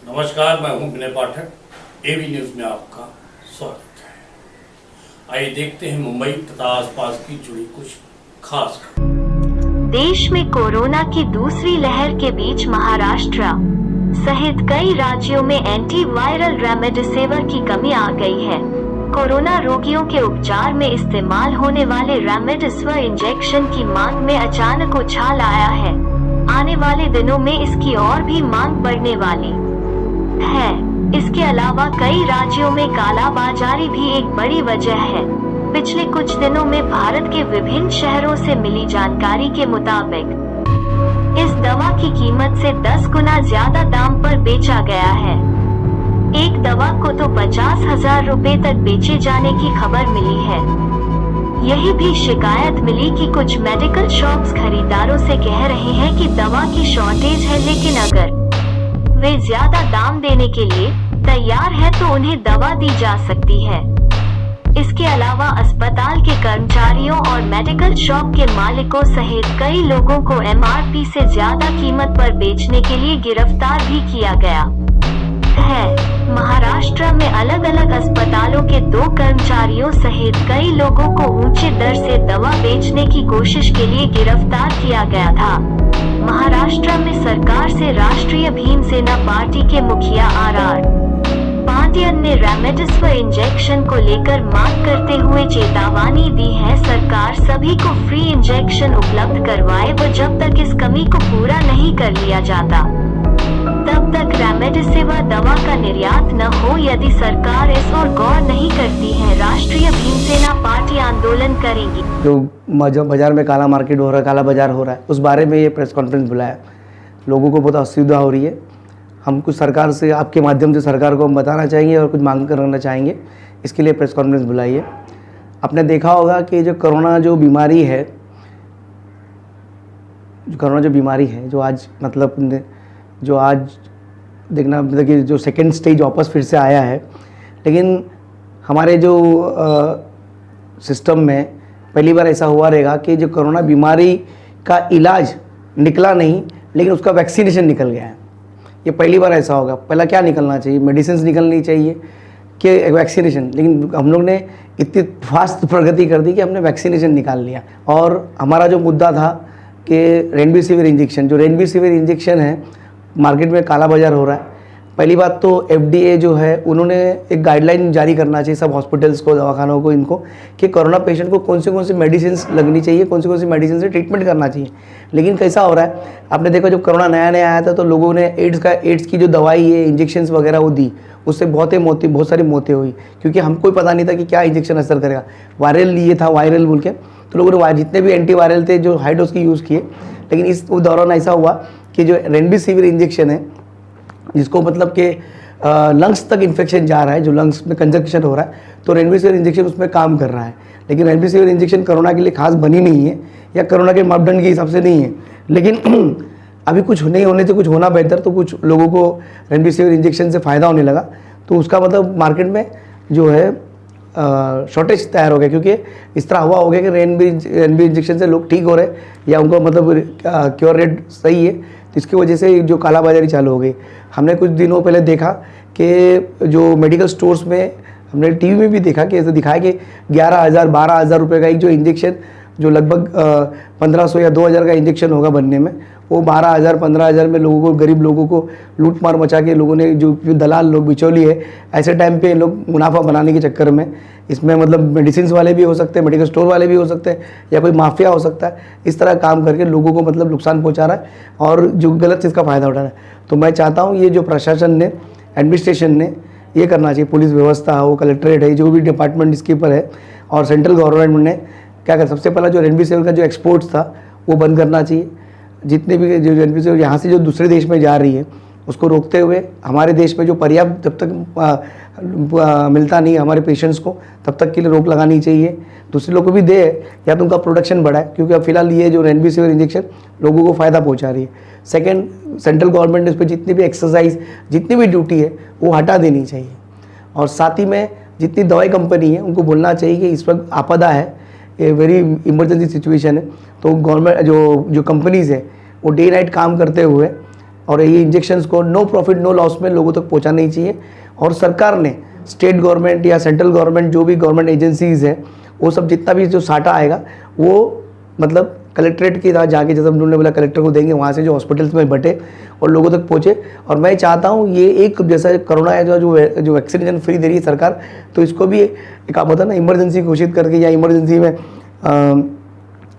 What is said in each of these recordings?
नमस्कार, मैं हूं विनय पाठक। एबी न्यूज में आपका स्वागत है। आइए देखते हैं मुंबई तथा आसपास की जुड़ी कुछ खास खबरें। देश में कोरोना की दूसरी लहर के बीच महाराष्ट्र सहित कई राज्यों में एंटीवायरल रेमडेसिविर की कमी आ गई है। कोरोना रोगियों के उपचार में इस्तेमाल होने वाले रेमडेसिविर इंजेक्शन की मांग में अचानक उछाल आया है। आने वाले दिनों में इसकी और भी मांग बढ़ने वाली है। इसके अलावा कई राज्यों में कालाबाजारी भी एक बड़ी वजह है। पिछले कुछ दिनों में भारत के विभिन्न शहरों से मिली जानकारी के मुताबिक इस दवा की कीमत से 10 गुना ज्यादा दाम पर बेचा गया है। एक दवा को तो 50,000 रुपए तक बेचे जाने की खबर मिली है। यही भी शिकायत मिली कि कुछ मेडिकल शॉप्स खरीदारों से कह रहे हैं कि दवा की शॉर्टेज है, लेकिन अगर वे ज्यादा दाम देने के लिए तैयार है तो उन्हें दवा दी जा सकती है। इसके अलावा अस्पताल के कर्मचारियों और मेडिकल शॉप के मालिकों सहित कई लोगों को एमआरपी से ज्यादा कीमत पर बेचने के लिए गिरफ्तार भी किया गया है। महाराष्ट्र में अलग अलग अस्पतालों के 2 कर्मचारियों सहित कई लोगों को ऊंचे दर से दवा बेचने की कोशिश के लिए गिरफ्तार किया गया था। महाराष्ट्र में सरकार से राष्ट्रीय भीमसेना पार्टी के मुखिया आर पांड्यन ने रेमडेसिविर इंजेक्शन को लेकर मांग करते हुए चेतावनी दी है। सरकार सभी को फ्री इंजेक्शन उपलब्ध करवाए व जब तक इस कमी को पूरा नहीं कर लिया जाता तब तक रेमडेसिविर दवा का निर्यात न हो। यदि सरकार इस ओर गौर नहीं करती है, राष्ट्रीय भीमसेना पार्टी आंदोलन करेगी। जो बाजार में काला मार्केट हो रहा है, काला बाजार हो रहा है, उस बारे में ये प्रेस कॉन्फ्रेंस बुलाया। लोगों को बहुत असुविधा हो रही है। हम कुछ सरकार से, आपके माध्यम से सरकार को हम बताना चाहेंगे और कुछ मांग करना चाहेंगे, इसके लिए प्रेस कॉन्फ्रेंस बुलाई है। आपने देखा होगा कि जो कोरोना जो बीमारी है, जो आज मतलब जो आज देखना मतलब कि जो सेकेंड स्टेज वापस फिर से आया है, लेकिन हमारे जो सिस्टम में पहली बार ऐसा हुआ रहेगा कि जो कोरोना बीमारी का इलाज निकला नहीं, लेकिन उसका वैक्सीनेशन निकल गया है। ये पहली बार ऐसा होगा। पहला क्या निकलना चाहिए? मेडिसिन निकलनी चाहिए कि वैक्सीनेशन, लेकिन हम लोग ने इतनी फास्ट प्रगति कर दी कि हमने वैक्सीनेशन निकाल लिया। और हमारा जो मुद्दा था कि रेमडेसिविर इंजेक्शन है, मार्केट में काला बाजार हो रहा है। पहली बात तो FDA जो है, उन्होंने एक गाइडलाइन जारी करना चाहिए सब हॉस्पिटल्स को, दवाखानों को, इनको कि कोरोना पेशेंट को कौन सी मेडिसिन लगनी चाहिए, कौन सी मेडिसिन से ट्रीटमेंट करना चाहिए। लेकिन कैसा हो रहा है, आपने देखा जब कोरोना नया आया था तो लोगों ने एड्स की जो दवाई है, इंजेक्शन्स वगैरह वो दी, उससे बहुत सारी मौतें हुई, क्योंकि हमको पता नहीं था कि क्या इंजेक्शन असर करेगा। वायरल लिए था, वायरल बोल के, तो लोगों ने जितने भी एंटीवायरल थे जो हाई डोज की यूज़ किए। लेकिन इस दौरान ऐसा हुआ कि जो रेमडेसिविर इंजेक्शन है, जिसको मतलब कि लंग्स तक इन्फेक्शन जा रहा है, जो लंग्स में कंजक्शन हो रहा है, तो रेमडेसिविर इंजेक्शन उसमें काम कर रहा है। लेकिन रेमडेसिविर इंजेक्शन कोरोना के लिए खास बनी नहीं है, या कोरोना के मापदंड के हिसाब से नहीं है। लेकिन अभी कुछ नहीं होने से कुछ होना बेहतर, तो कुछ लोगों को रेमडेसिविर इंजेक्शन से फ़ायदा होने लगा, तो उसका मतलब मार्केट में जो है शॉर्टेज तैयार हो गया। क्योंकि इस तरह हुआ हो गया कि रेमडेसिविर इंजेक्शन से लोग ठीक हो रहे, या उनको मतलब क्योर रेट सही है, तो इसकी वजह से जो कालाबाजारी चालू हो गई। हमने कुछ दिनों पहले देखा कि जो मेडिकल स्टोर्स में, हमने टीवी में भी देखा कि ऐसे दिखाया कि 11,000 12,000 रुपये का एक जो इंजेक्शन, जो लगभग 1,500 या 2,000 का इंजेक्शन होगा बनने में, वो 12,000 15,000 में लोगों को, गरीब लोगों को लूट मार मचा के लोगों ने, जो दलाल लोग, बिचौली है, ऐसे टाइम पे लोग मुनाफा बनाने के चक्कर में, इसमें मतलब मेडिसिन वाले भी हो सकते हैं, मेडिकल स्टोर वाले भी हो सकते हैं, या कोई माफिया हो सकता है, इस तरह काम करके लोगों को मतलब नुकसान पहुँचा रहा है और जो गलत चीज़ का फ़ायदा उठा रहा है। तो मैं चाहता हूँ ये जो प्रशासन ने, एडमिनिस्ट्रेशन ने ये करना चाहिए, पुलिस व्यवस्था हो, कलेक्ट्रेट है, जो भी डिपार्टमेंट इसके ऊपर है, और सेंट्रल गवर्नमेंट ने क्या कर, सबसे पहला जो रेमडेसिविर का जो एक्सपोर्ट्स था वो बंद करना चाहिए। जितने भी जो रेमडेसिविर यहाँ से जो दूसरे देश में जा रही है, उसको रोकते हुए हमारे देश में जो पर्याप्त जब तक मिलता नहीं हमारे पेशेंट्स को, तब तक के लिए रोक लगानी चाहिए। दूसरे लोगों को भी दे, या तो उनका प्रोडक्शन बढ़ाए, क्योंकि अब फिलहाल ये जो रेमडेसिविर इंजेक्शन लोगों को फ़ायदा पहुंचा रही है। सेकंड, सेंट्रल गवर्नमेंट ने इस पर जितनी भी एक्सरसाइज, जितनी भी ड्यूटी है वो हटा देनी चाहिए। और साथ ही में जितनी दवाई कंपनी है उनको बोलना चाहिए कि इस वक्त आपदा है, ये वेरी इमरजेंसी सिचुएशन है, तो गवर्नमेंट जो कंपनीज़ है वो डे नाइट काम करते हुए और ये इंजेक्शन्स को नो प्रॉफिट नो लॉस में लोगों तक पहुंचाना ही चाहिए। और सरकार ने स्टेट गवर्नमेंट या सेंट्रल गवर्नमेंट जो भी गवर्नमेंट एजेंसीज़ है वो सब जितना भी जो साटा आएगा वो मतलब कलेक्ट्रेट के साथ जाके, जैसे उन्होंने बोला कलेक्टर को देंगे, वहाँ से जो हॉस्पिटल्स में बटे और लोगों तक पहुँचे। और मैं चाहता हूँ ये एक जैसा कोरोना है जो वैक्सीनेशन फ्री दे रही है सरकार, तो इसको भी एक आप होता है ना इमरजेंसी घोषित करके या इमरजेंसी में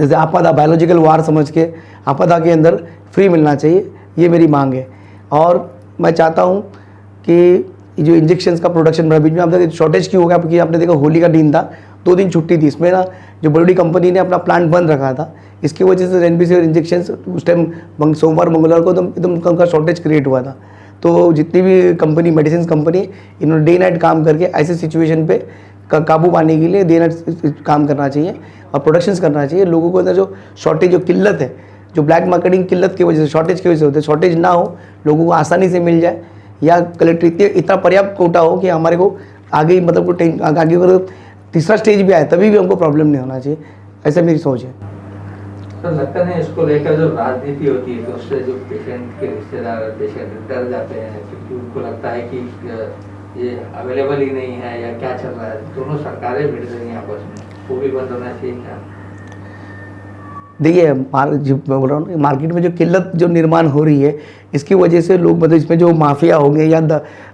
जैसे आपदा बायोलॉजिकल वार समझ के आपदा के अंदर फ्री मिलना चाहिए, ये मेरी मांग है। और मैं चाहता हूँ कि जो इंजेक्शन्स का प्रोडक्शन बढ़ा, बीच में आप शॉर्टेज क्यों हो गया, क्योंकि आपने देखा होली का दिन था, 2 दिन छुट्टी थी, इसमें ना जो बड़ी कंपनी ने अपना प्लांट बंद रखा था, इसकी वजह से रेमडेसिविर इंजेक्शन्स उस टाइम सोमवार मंगलवार को एकदम उनका शॉर्टेज क्रिएट हुआ था। तो जितनी भी कंपनी मेडिसिन कंपनी इन्होंने डे नाइट काम करके ऐसे सिचुएशन पे काबू पाने के लिए डे नाइट काम करना चाहिए और प्रोडक्शंस करना चाहिए। लोगों को अंदर जो शॉर्टेज जो किल्लत है, जो ब्लैक मार्केटिंग किल्लत की वजह से शॉर्टेज की वजह से होते हैं, शॉर्टेज ना हो, लोगों को आसानी से मिल जाए, या कलेक्टर इतना पर्याप्त कोटा हो कि हमारे को आगे मतलब आगे अगर तीसरा स्टेज भी आए तभी भी हमको प्रॉब्लम नहीं होना चाहिए, ऐसा मेरी सोच है। सर लगता नहीं इसको लेकर जो राजनीति होती है तो उससे जो पेशेंट के रिश्तेदार पेशेंट डर जाते हैं, क्योंकि उनको लगता है कि ये अवेलेबल ही नहीं है या क्या चल रहा है। दोनों सरकारें भिड़ रही हैं आपस में, वो भी बंद होना चाहिए क्या? देखिए मैं बोल रहा हूँ मार्केट में जो किल्लत जो निर्माण हो रही है, इसकी वजह से लोग मतलब इसमें जो माफिया होंगे या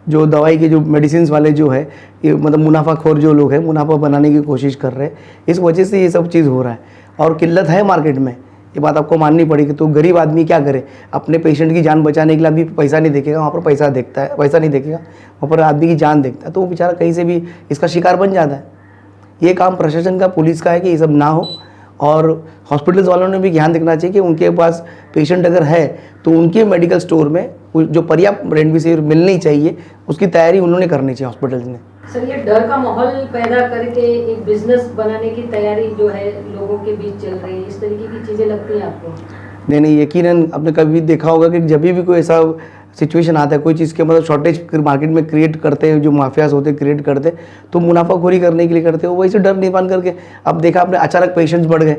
जो दवाई के जो मेडिसिन वाले जो है, ये मतलब मुनाफाखोर जो लोग हैं, मुनाफा बनाने की कोशिश कर रहे हैं, इस वजह से ये सब चीज़ हो रहा है। और किल्लत है मार्केट में, ये बात आपको माननी पड़ेगी। तो गरीब आदमी क्या करे, अपने पेशेंट की जान बचाने के लिए अभी पैसा नहीं देखेगा, वहाँ पर पैसा देखता है, पैसा नहीं देखेगा, वहाँ पर आदमी की जान देखता है, तो वो बेचारा कहीं से भी इसका शिकार बन जाता है। ये काम प्रशासन का, पुलिस का है कि ये सब ना हो। और हॉस्पिटल्स वालों ने भी ध्यान रखना चाहिए कि उनके पास पेशेंट अगर है तो उनके मेडिकल स्टोर में जो पर्याप्त रेमडेसिविर मिलनी चाहिए उसकी तैयारी उन्होंने करनी चाहिए हॉस्पिटल्स ने। सर ये डर का माहौल पैदा करके एक बिजनेस बनाने की तैयारी जो है लोगों के बीच चल रही है, इस तरीके की चीज़ें लगती हैं आपको? नहीं, यकीनन आपने कभी देखा होगा कि जब भी कोई ऐसा सिचुएशन आता है, कोई चीज़ के मतलब शॉर्टेज मार्केट में क्रिएट करते हैं, जो माफियाज होते हैं क्रिएट करते, तो मुनाफाखोरी करने के लिए करते हैं, वही से डर निर्माण करके। अब देखा आपने अचानक पेशेंट्स बढ़ गए,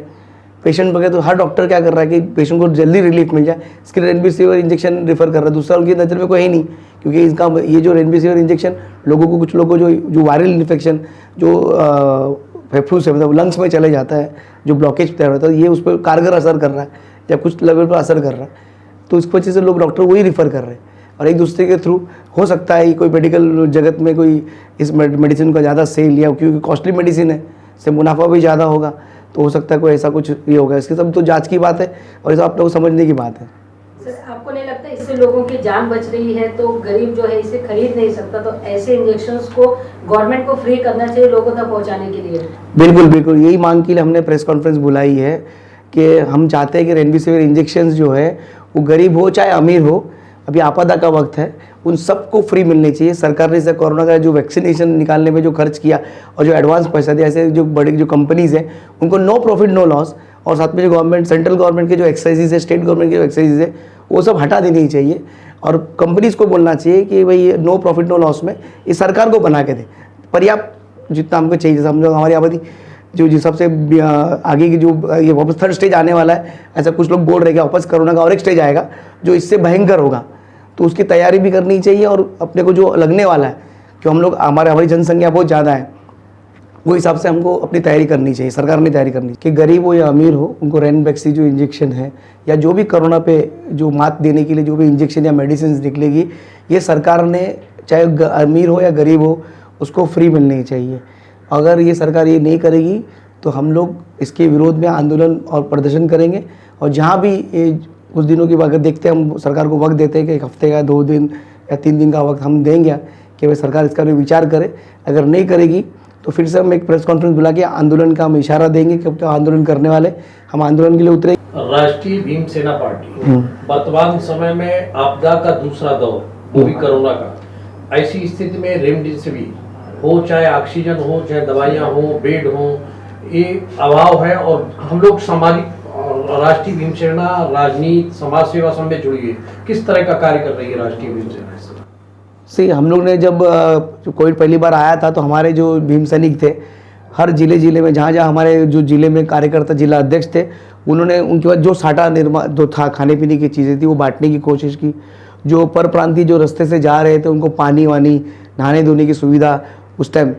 पेशेंट बढ़ गए तो हर डॉक्टर क्या कर रहा है कि पेशेंट को जल्दी रिलीफ मिल जाए, इसके लिए रेमडेसिविर इंजेक्शन रेफर कर रहा है। दूसरा उनकी नज़र में कोई है नहीं, क्योंकि इसका ये जो रेमडेसिविर इंजेक्शन लोगों को, कुछ लोगों को जो वायरल इन्फेक्शन जो फेफड़ों से मतलब लंग्स में चले जाता है, जो ब्लॉकेज तैयार होता है, ये उस पर कारगर असर कर रहा है या कुछ लेवल पर असर कर रहा है, तो इस वजह से लोग डॉक्टर वही रिफ़र कर रहे हैं। और एक दूसरे के थ्रू हो सकता है कोई मेडिकल जगत में कोई इस मेडिसिन का ज़्यादा सेल या क्योंकि कॉस्टली मेडिसिन है, इससे मुनाफा भी ज़्यादा होगा, तो हो सकता है कोई ऐसा कुछ ये होगा। इसके सब तो जांच की बात है और इसे आप लोग समझने की बात है। सर आपको नहीं लगता इससे लोगों की जान बच रही है, तो गरीब जो है इसे खरीद नहीं सकता, तो ऐसे इंजेक्शंस को गवर्नमेंट को फ्री करना चाहिए लोगों तक पहुंचाने के लिए? बिल्कुल, यही मांग के लिए हमने प्रेस कॉन्फ्रेंस बुलाई है कि हम चाहते हैं कि रेमडेसिविर इंजेक्शंस जो है वो गरीब हो चाहे अमीर हो, अभी आपदा का वक्त है, उन सबको फ्री मिलनी चाहिए। सरकार ने इसे कोरोना का जो वैक्सीनेशन निकालने में जो खर्च किया और जो एडवांस पैसा दिया, ऐसे जो बड़ी जो कंपनीज़ हैं उनको नो प्रॉफिट नो लॉस, और साथ में जो गवर्नमेंट सेंट्रल गवर्नमेंट के जो एक्सरसाइजेज है, स्टेट गवर्नमेंट के जो एक्सरसाइजेज है, वो सब हटा देनी चाहिए। और कंपनीज़ को बोलना चाहिए कि भाई नो प्रॉफिट नो लॉस में ये सरकार को बना के दे, पर्याप्त जितना हमको चाहिए। जैसे हम लोग हमारी आबादी जो सबसे आगे की जो ये वापस थर्ड स्टेज आने वाला है, ऐसा कुछ लोग बोल रहे हैं कि वापस कोरोना का और एक स्टेज आएगा जो इससे भयंकर होगा, तो उसकी तैयारी भी करनी चाहिए। और अपने को जो लगने वाला है कि हमारी जनसंख्या बहुत ज़्यादा है, वो हिसाब से हमको अपनी तैयारी करनी चाहिए, सरकार ने तैयारी करनी चाहिए कि गरीब हो या अमीर हो, उनको रेमडेसिविर जो इंजेक्शन है या जो भी कोरोना पे जो मात देने के लिए जो भी इंजेक्शन या मेडिसिन निकलेगी, ये सरकार ने चाहे अमीर हो या गरीब हो उसको फ्री मिलनी चाहिए। अगर ये सरकार ये नहीं करेगी तो हम लोग इसके विरोध में आंदोलन और प्रदर्शन करेंगे। और जहाँ भी कुछ दिनों की अगर देखते हैं, हम सरकार को वक्त देते हैं कि 1 हफ्ते का 2 दिन या 3 दिन का वक्त हम देंगे कि भाई सरकार इसका भी विचार करे। अगर नहीं करेगी तो फिर से हम एक प्रेस कॉन्फ्रेंस बुला के आंदोलन का हम इशारा देंगे कि आंदोलन करने वाले हम आंदोलन के लिए उतरे। राष्ट्रीय भीम सेना पार्टी वर्तमान समय में आपदा का दूसरा दौर, वो भी कोरोना का, ऐसी स्थिति में रेमडेसिविर हो, चाहे ऑक्सीजन हो, चाहे दवाइयाँ हो, बेड हो, ये अभाव है। और हम लोग सामाजिक राष्ट्रीय भीम सेना राजनीति समाज सेवा सब में जुड़ी है, किस तरह का कार्य कर रही है राष्ट्रीय भीम सेना? हम लोग ने जब कोविड पहली बार आया था तो हमारे जो भीम सैनिक थे, हर जिले में जहाँ हमारे जो जिले में कार्यकर्ता जिला अध्यक्ष थे, उन्होंने उनके बाद जो साटा निर्माण जो था, खाने पीने की चीज़ें थी, वो बांटने की कोशिश की। जो पर प्रांतीय जो रास्ते से जा रहे थे उनको पानी वानी नहाने धोने की सुविधा उस टाइम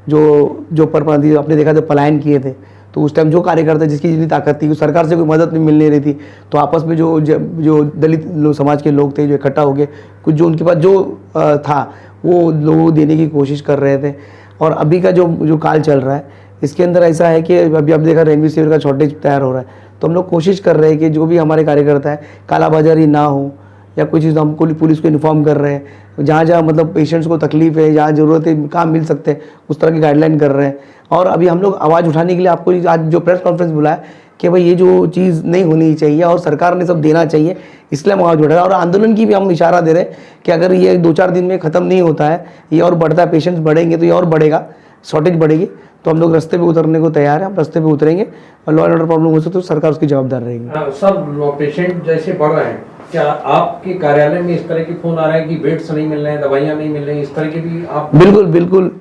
जो पर प्रांतीय आपने देखा था पलायन किए थे, तो उस टाइम जो कार्यकर्ता जिसकी जितनी ताकत थी, सरकार से कोई मदद नहीं मिल नहीं रही थी, तो आपस में जो दलित समाज के लोग थे जो इकट्ठा हो गए, कुछ जो उनके पास जो था वो लोगों को देने की कोशिश कर रहे थे। और अभी का जो काल चल रहा है इसके अंदर ऐसा है कि अभी आप देखा रेमडेसिविर का शॉर्टेज तैयार हो रहा है, तो हम लोग कोशिश कर रहे हैं कि जो भी हमारे कार्यकर्ता है कालाबाजारी ना हो या कोई चीज़ हमको पुलिस को इन्फॉर्म कर रहे हैं, जहाँ जहाँ मतलब पेशेंट्स को तकलीफ है, जहाँ ज़रूरत है, कहाँ मिल सकते हैं, उस तरह की गाइडलाइन कर रहे हैं। और अभी हम लोग आवाज़ उठाने के लिए आपको आज जो प्रेस कॉन्फ्रेंस बुलाया कि भाई ये जो चीज़ नहीं होनी चाहिए और सरकार ने सब देना चाहिए, इसलिए हम आवाज़ उठाया। और आंदोलन की भी हम इशारा दे रहे हैं कि अगर ये 2-4 दिन में ख़त्म नहीं होता है, ये और बढ़ता है, पेशेंट्स बढ़ेंगे तो ये और बढ़ेगा, शॉर्टेज बढ़ेगी, तो हम लोग रास्ते पे उतरने को तैयार हैं। हम रास्ते पे उतरेंगे और लॉ एंड ऑर्डर प्रॉब्लम हो सकती तो सरकार उसकी जवाबदार रहेगी। सर, पेशेंट जैसे बढ़ रहे हैं, क्या आपके कार्यालय में इस तरह के फोन आ रहे हैं कि बेड्स नहीं मिल रहे हैं, दवाइयाँ नहीं मिल रही, इस तरह के भी आप? बिल्कुल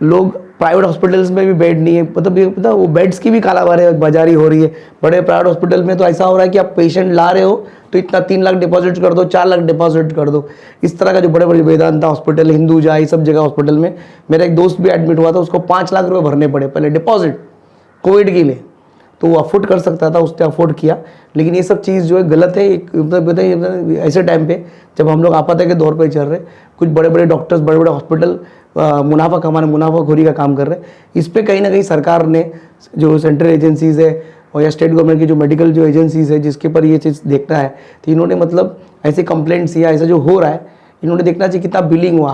लोग प्राइवेट हॉस्पिटल्स में भी बेड नहीं है, मतलब ये पता वो बेड्स की भी कालाबाजारी हो रही है। बड़े प्राइवेट हॉस्पिटल में तो ऐसा हो रहा है कि आप पेशेंट ला रहे हो तो इतना 3 लाख डिपॉजिट कर दो, 4 लाख डिपॉजिट कर दो। इस तरह का जो बड़े बड़े वेदांता हॉस्पिटल, हिंदूजा, ये सब जगह हॉस्पिटल में मेरा एक दोस्त भी एडमिट हुआ था, उसको 5 लाख रुपये भरने पड़े पहले डिपॉजिट कोविड के लिए। तो वो अफोर्ड कर सकता था, उसने अफोर्ड किया। लेकिन ये सब चीज़ जो है गलत है। बताइए ऐसे टाइम पे जब हम लोग आपात के दौर पर चल रहे, कुछ बड़े बड़े डॉक्टर्स, बड़े बड़े हॉस्पिटल मुनाफा कमाने, मुनाफाखोरी का काम कर रहे हैं। इस पर कहीं ना कहीं सरकार ने जो सेंट्रल एजेंसीज़ है और या स्टेट गवर्नमेंट की जो मेडिकल जो एजेंसीज़ है जिसके ऊपर ये चीज़ देखना है, तो इन्होंने मतलब ऐसे कंप्लेंट्स या ऐसा जो हो रहा है, इन्होंने देखना चाहिए कितना बिलिंग हुआ,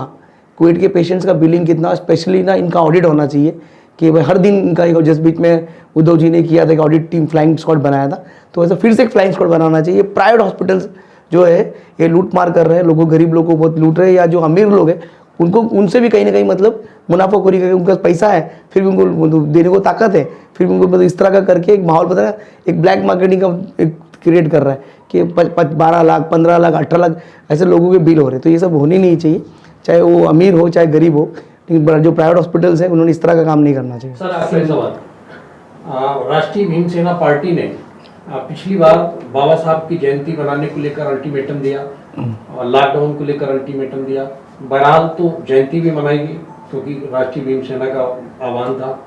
कोविड के पेशेंट्स का बिलिंग कितना, स्पेशली ना इनका ऑडिट होना चाहिए कि भाई हर दिन इनका, जिस बीच में उद्धव जी ने किया था कि ऑडिट टीम फ्लाइंग स्क्वाड बनाया था, तो ऐसा फिर से एक फ्लाइंग स्क्वाड बनाना चाहिए। प्राइवेट हॉस्पिटल्स जो है ये लूट मार कर रहे हैं, लोगों, गरीब लोगों को बहुत लूट रहे हैं, या जो अमीर लोग हैं उनको, उनसे भी कहीं ना कहीं मतलब मुनाफाखोरी करके, उनका पैसा है फिर भी उनको देने को ताकत है, फिर भी उनको मतलब इस तरह का करके एक माहौल पता है, एक ब्लैक मार्केटिंग का एक क्रिएट कर रहा है कि 12 लाख, 15 लाख, 18 लाख ऐसे लोगों के बिल हो रहे हैं। तो ये सब होने नहीं चाहिए, चाहे वो अमीर हो चाहे गरीब हो। लेकिन जो प्राइवेट हॉस्पिटल्स हैं उन्होंने इस तरह का काम नहीं करना चाहिए। सर, आखिरी सवाल, राष्ट्रीय भीम सेना पार्टी ने पिछली बार बाबा साहब की जयंती बनाने को लेकर अल्टीमेटम दिया और लॉकडाउन को लेकर अल्टीमेटम दिया। बहरहाल तो जयंती भी मनाएगी क्योंकि राष्ट्रीय भीम सेना का आह्वान था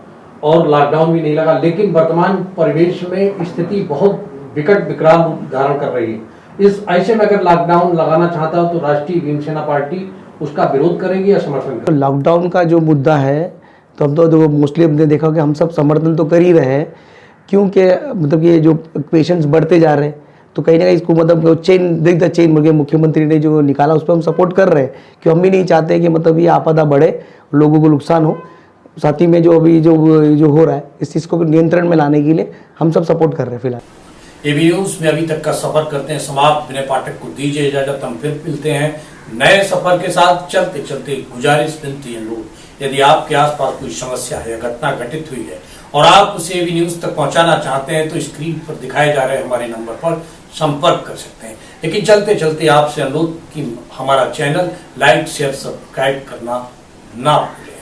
और लॉकडाउन भी नहीं लगा, लेकिन वर्तमान परिवेश में स्थिति बहुत विकराल रूप धारण कर रही है। इस ऐसे में अगर लॉकडाउन लगाना चाहता हो तो राष्ट्रीय भीम सेना पार्टी उसका विरोध करेगी या समर्थन करेगी? लॉकडाउन का जो मुद्दा है तो हम तो मोस्टली हमने देखा कि हम सब समर्थन तो कर ही रहे हैं, क्योंकि मतलब ये जो पेशेंट्स बढ़ते जा रहे हैं तो कहीं ना कहीं इसको मतलब चेन ब्रेक द चेन बोल के मुख्यमंत्री ने जो निकाला उस पर हम सपोर्ट कर रहे हैं, कि हम भी नहीं चाहते कि मतलब ये आपदा बढ़े, लोगों को नुकसान हो। साथ ही में जो अभी जो हो रहा है इस चीज़ को नियंत्रण में लाने के लिए हम सब सपोर्ट कर रहे हैं फिलहाल। एबी न्यूज़ में अभी तक का सफर करते हैं समाप्त। विनय पाठक को दीजिए इजाजत, हम फिर मिलते हैं नए सफर के साथ। चलते चलते गुजारिश, विनती है लोग, यदि आपके आसपास कोई समस्या है या घटना घटित हुई है और आप उसे एबी न्यूज़ तक पहुंचाना चाहते हैं तो स्क्रीन पर दिखाए जा रहे हमारे नंबर पर संपर्क कर सकते हैं। लेकिन चलते चलते आपसे अनुरोध कि हमारा चैनल लाइक, शेयर, सब्सक्राइब करना ना भूलें।